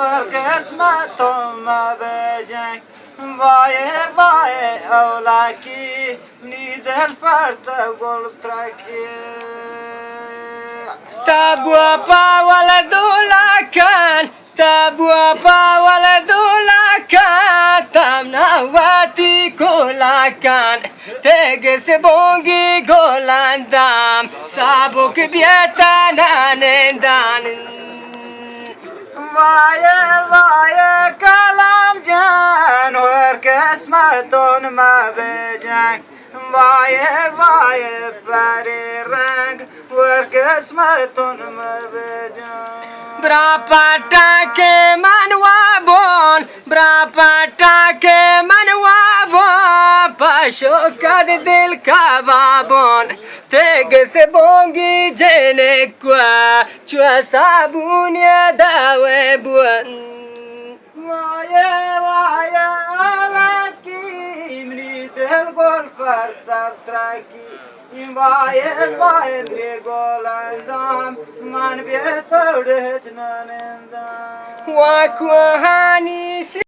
ورق اسمتهم ما بجنگ وای اولاکی نیدل پرت گل ترکی تابوا با ولدولا كان تابوا با ولدولا كان تمنواتي كولا كان تجس بونجي غولان دام سابوك بيتانا نندان وای کلام جان ورق اسمتون ما بجنگ وای پری رنگ ورق اسمتون ما بجنگ Berapa tak manwabon, berapa tak manwabon, pashokat dil kababon, teges bongi jene kwa, chua sabunya dawe buan. وای آلاکی نیدل گل پرتاب ترکی وای می گلندام من بیتوده جنانندام Wakuhani